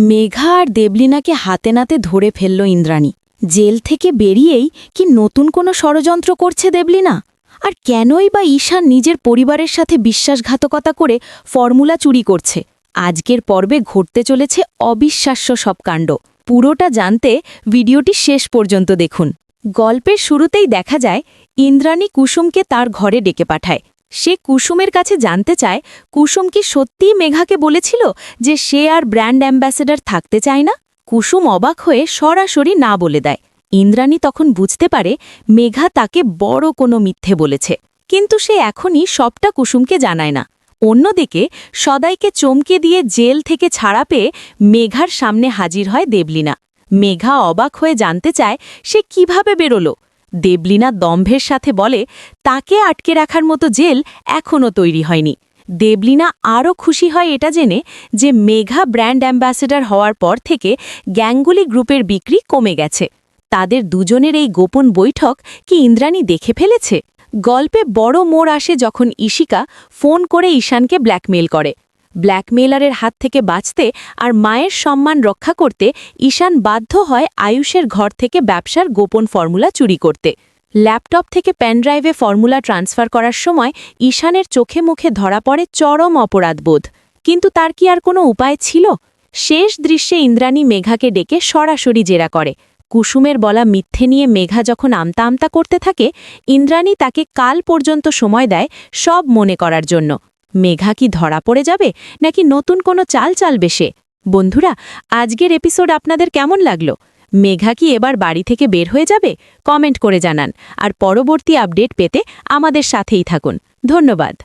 মেঘা আর দেবলীনাকে হাতে নাতে ধরে ফেলল ইন্দ্রাণী। জেল থেকে বেরিয়েই কি নতুন কোনো ষড়যন্ত্র করছে দেবলীনা? আর কেনই বা ঈশান নিজের পরিবারের সাথে বিশ্বাসঘাতকতা করে ফর্মুলা চুরি করছে? আজকের পর্বে ঘটতে চলেছে অবিশ্বাস্য সব কাণ্ড। পুরোটা জানতে ভিডিওটি শেষ পর্যন্ত দেখুন। গল্পের শুরুতেই দেখা যায় ইন্দ্রাণী কুসুমকে তার ঘরে ডেকে পাঠায়। সে কুসুমের কাছে জানতে চায় কুসুম কি সত্যিই মেঘাকে বলেছিল যে সে আর ব্র্যান্ড অ্যাম্বাসেডর থাকতে চায় না। কুসুম অবাক হয়ে সরাসরি না বলে দেয়। ইন্দ্রাণী তখন বুঝতে পারে মেঘা তাকে বড় কোনো মিথ্যে বলেছে, কিন্তু সে এখনই সবটা কুসুমকে জানায় না। অন্যদিকে সদাইকে চমকে দিয়ে জেল থেকে ছাড়া পেয়ে মেঘার সামনে হাজির হয় দেবলীনা। মেঘা অবাক হয়ে জানতে চায় সে কিভাবে বেরোলো। দেবলীনা দম্ভের সাথে বলে তাকে আটকে রাখার মতো জেল এখনও তৈরি হয়নি। দেবলীনা আরও খুশি হয় এটা জেনে যে মেঘা ব্র্যান্ড অ্যাম্বাসেডর হওয়ার পর থেকে গ্যাঙ্গুলি গ্রুপের বিক্রি কমে গেছে। তাদের দুজনের এই গোপন বৈঠক কি ইন্দ্রাণী দেখে ফেলেছে? গল্পে বড় মোড় আসে যখন ঈশিকা ফোন করে ঈশানকে ব্ল্যাকমেইল করে। ব্ল্যাকমেইলারের হাত থেকে বাঁচতে আর মায়ের সম্মান রক্ষা করতে ঈশান বাধ্য হয় আয়ুষের ঘর থেকে ব্যবসার গোপন ফর্মুলা চুরি করতে। ল্যাপটপ থেকে পেনড্রাইভে ফর্মুলা ট্রান্সফার করার সময় ঈশানের চোখে মুখে ধরা পড়ে চরম অপরাধবোধ। কিন্তু তার কি আর কোনো উপায় ছিল? শেষ দৃশ্যে ইন্দ্রাণী মেঘাকে ডেকে সরাসরি জেরা করে। কুসুমের বলা মিথ্যে নিয়ে মেঘা যখন আমতা আমতা করতে থাকে, ইন্দ্রাণী তাকে কাল পর্যন্ত সময় দেয় সব মনে করার জন্য। মেঘা কি ধরা পড়ে যাবে নাকি নতুন কোনো চাল চালবে সে? বন্ধুরা, আজকের এপিসোড আপনাদের কেমন লাগলো? মেঘা কি এবার বাড়ি থেকে বের হয়ে যাবে? কমেন্ট করে জানান। আর পরবর্তী আপডেট পেতে আমাদের সাথেই থাকুন। ধন্যবাদ।